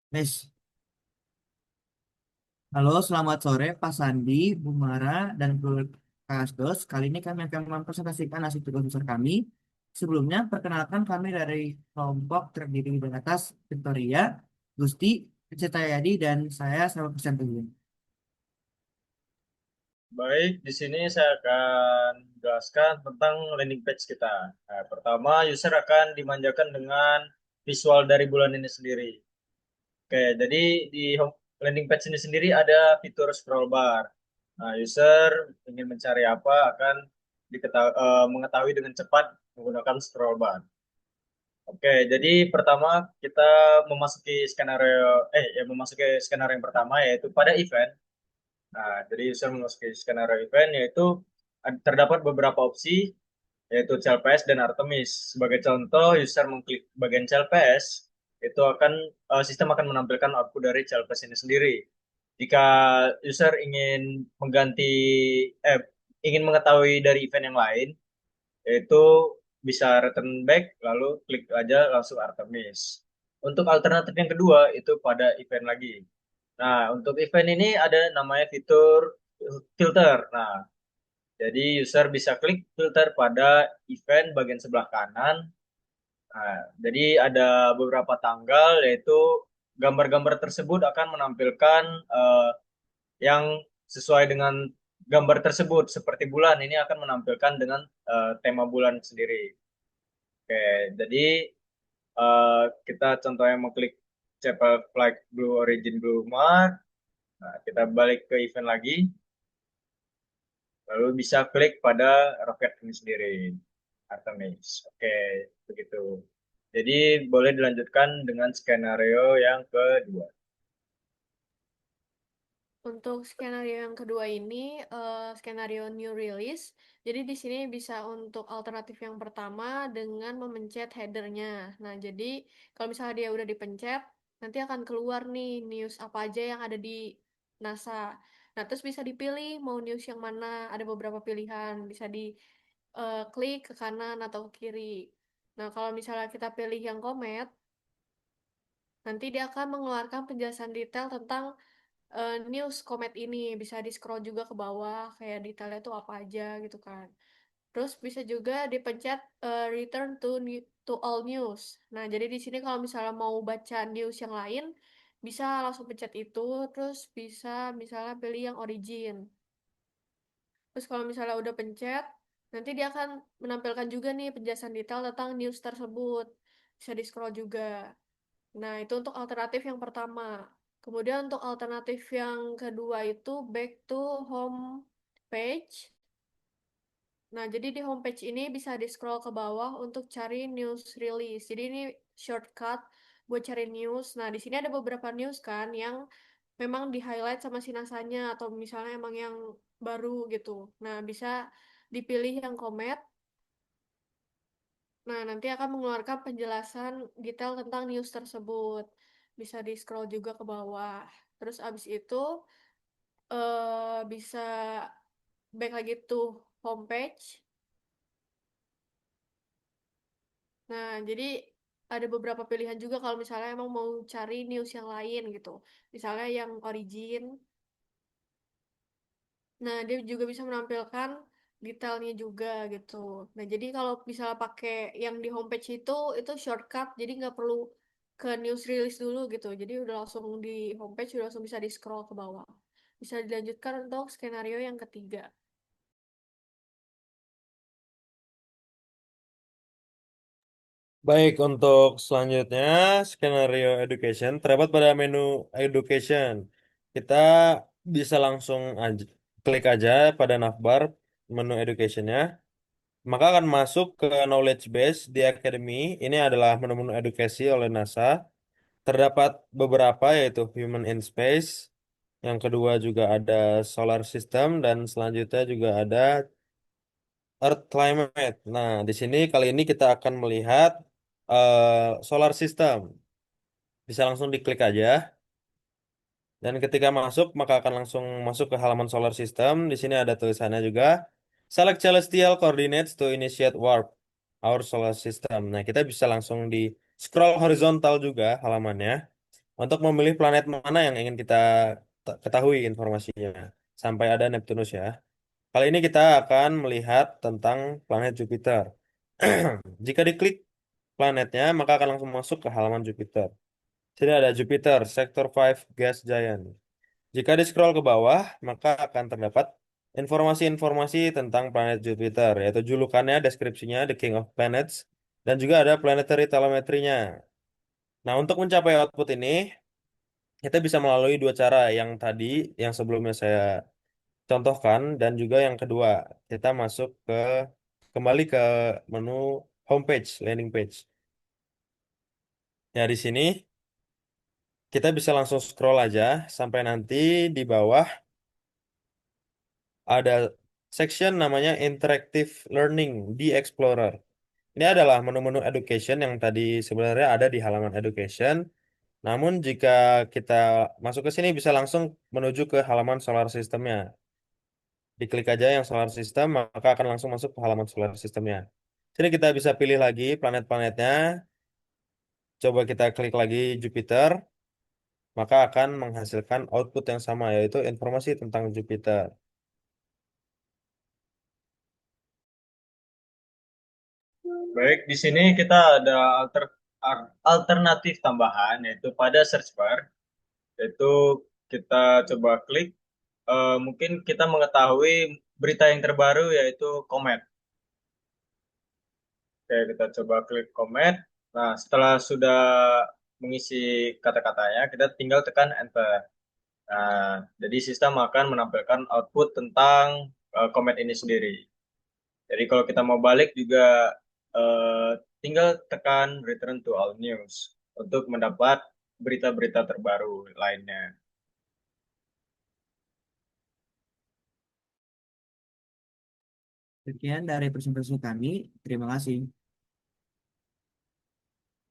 Miss, halo, selamat sore Pak Sandi, Bu Mara, dan Bu Kasdos. Kali ini kami akan mempresentasikan hasil tugas besar kami. Sebelumnya, perkenalkan kami dari kelompok terdiri dari atas Victoria, Gusti, Cetayadi, dan saya sama presentasi. Baik, di sini saya akan menjelaskan tentang landing page kita. Nah, pertama, user akan dimanjakan dengan visual dari bulan ini sendiri. Oke, jadi di landing page ini sendiri ada fitur scroll bar. Nah, user ingin mencari apa akan mengetahui dengan cepat menggunakan scroll bar. Oke, jadi pertama kita memasuki skenario yang pertama yaitu pada event. Nah, jadi user memasuki skenario event yaitu terdapat beberapa opsi yaitu CLPS dan Artemis. Sebagai contoh, user mengklik bagian CLPS, itu sistem akan menampilkan output dari CLPS ini sendiri. Jika user eh, ingin mengetahui dari event yang lain, yaitu bisa return back lalu klik aja langsung Artemis. Untuk alternatif yang kedua itu pada event lagi. Nah, untuk event ini ada namanya fitur filter. Nah, jadi user bisa klik filter pada event bagian sebelah kanan. Nah, jadi ada beberapa tanggal yaitu gambar-gambar tersebut akan menampilkan yang sesuai dengan gambar tersebut. Seperti bulan ini akan menampilkan dengan tema bulan sendiri. Oke, jadi kita contohnya mengklik Chapel Flag Blue Origin Blue Mark. Nah, kita balik ke event lagi. Lalu bisa klik pada roket ini sendiri, Artemis. Oke, begitu. Jadi boleh dilanjutkan dengan skenario yang kedua. Untuk skenario yang kedua ini, skenario new release. Jadi di sini bisa untuk alternatif yang pertama dengan memencet headernya. Nah, jadi kalau misalnya dia udah dipencet, nanti akan keluar nih news apa aja yang ada di NASA. Nah, terus bisa dipilih mau news yang mana. Ada beberapa pilihan, bisa di klik ke kanan atau ke kiri. Nah, kalau misalnya kita pilih yang komet, nanti dia akan mengeluarkan penjelasan detail tentang news komet ini. Bisa di scroll juga ke bawah kayak detailnya tuh apa aja gitu kan. Terus bisa juga dipencet return to all news. Nah, jadi di sini kalau misalnya mau baca news yang lain bisa langsung pencet itu, terus bisa misalnya pilih yang origin. Terus kalau misalnya udah pencet, nanti dia akan menampilkan juga nih penjelasan detail tentang news tersebut. Bisa di scroll juga. Nah, itu untuk alternatif yang pertama. Kemudian untuk alternatif yang kedua itu back to home page. Nah, jadi di homepage ini bisa di-scroll ke bawah untuk cari news release. Jadi ini shortcut buat cari news. Nah, di sini ada beberapa news kan yang memang di-highlight sama si nasanya atau misalnya emang yang baru gitu. Nah, bisa dipilih yang komet. Nah, nanti akan mengeluarkan penjelasan detail tentang news tersebut. Bisa di-scroll juga ke bawah. Terus abis itu bisa back lagi tuh homepage. Nah, jadi ada beberapa pilihan juga kalau misalnya emang mau cari news yang lain gitu. Misalnya yang origin. Nah, dia juga bisa menampilkan detailnya juga gitu. Nah, jadi kalau misalnya pakai yang di homepage itu shortcut, jadi nggak perlu ke news release dulu gitu. Jadi udah langsung di homepage, udah langsung bisa di scroll ke bawah. Bisa dilanjutkan untuk skenario yang ketiga. Baik, untuk selanjutnya skenario education terdapat pada menu education. Kita bisa langsung aja, klik aja pada navbar menu educationnya. Maka akan masuk ke knowledge base di Academy. Ini adalah menu-menu edukasi oleh NASA. Terdapat beberapa yaitu Human in Space. Yang kedua juga ada Solar System dan selanjutnya juga ada Earth Climate. Nah, di sini kali ini kita akan melihat solar system. Bisa langsung diklik aja. Dan ketika masuk, maka akan langsung masuk ke halaman solar system. Di sini ada tulisannya juga. Select celestial coordinates to initiate warp our solar system. Nah, kita bisa langsung di scroll horizontal juga halamannya. untuk memilih planet mana yang ingin kita ketahui informasinya. Sampai ada Neptunus ya. Kali ini kita akan melihat tentang planet Jupiter. Jika diklik planetnya, maka akan langsung masuk ke halaman Jupiter. Jadi ada Jupiter, Sector 5 Gas Giant. Jika di-scroll ke bawah, maka akan terdapat informasi-informasi tentang planet Jupiter, yaitu julukannya, deskripsinya, The King of Planets, dan juga ada planetary telemetry-nya. Nah, untuk mencapai output ini, kita bisa melalui dua cara. Yang tadi, yang sebelumnya saya contohkan, dan juga yang kedua, kita kembali ke menu homepage, landing page. Ya, di sini kita bisa langsung scroll aja sampai nanti di bawah ada section namanya Interactive Learning di Explorer. Ini adalah menu-menu education yang tadi sebenarnya ada di halaman education. Namun jika kita masuk ke sini bisa langsung menuju ke halaman solar systemnya. Diklik aja yang solar system, maka akan langsung masuk ke halaman solar systemnya. Jadi kita bisa pilih lagi planet-planetnya. Coba kita klik lagi Jupiter, maka akan menghasilkan output yang sama, yaitu informasi tentang Jupiter. Baik, di sini kita ada alternatif tambahan yaitu pada search bar, yaitu kita coba klik. Mungkin kita mengetahui berita yang terbaru yaitu komet. Oke, kita coba klik komet. Nah, setelah sudah mengisi kata-katanya, kita tinggal tekan enter. Nah, jadi sistem akan menampilkan output tentang komet ini sendiri. Jadi kalau kita mau balik juga eh, tinggal tekan return to all news untuk mendapat berita-berita terbaru lainnya. Sekian dari presentasi kami. Terima kasih.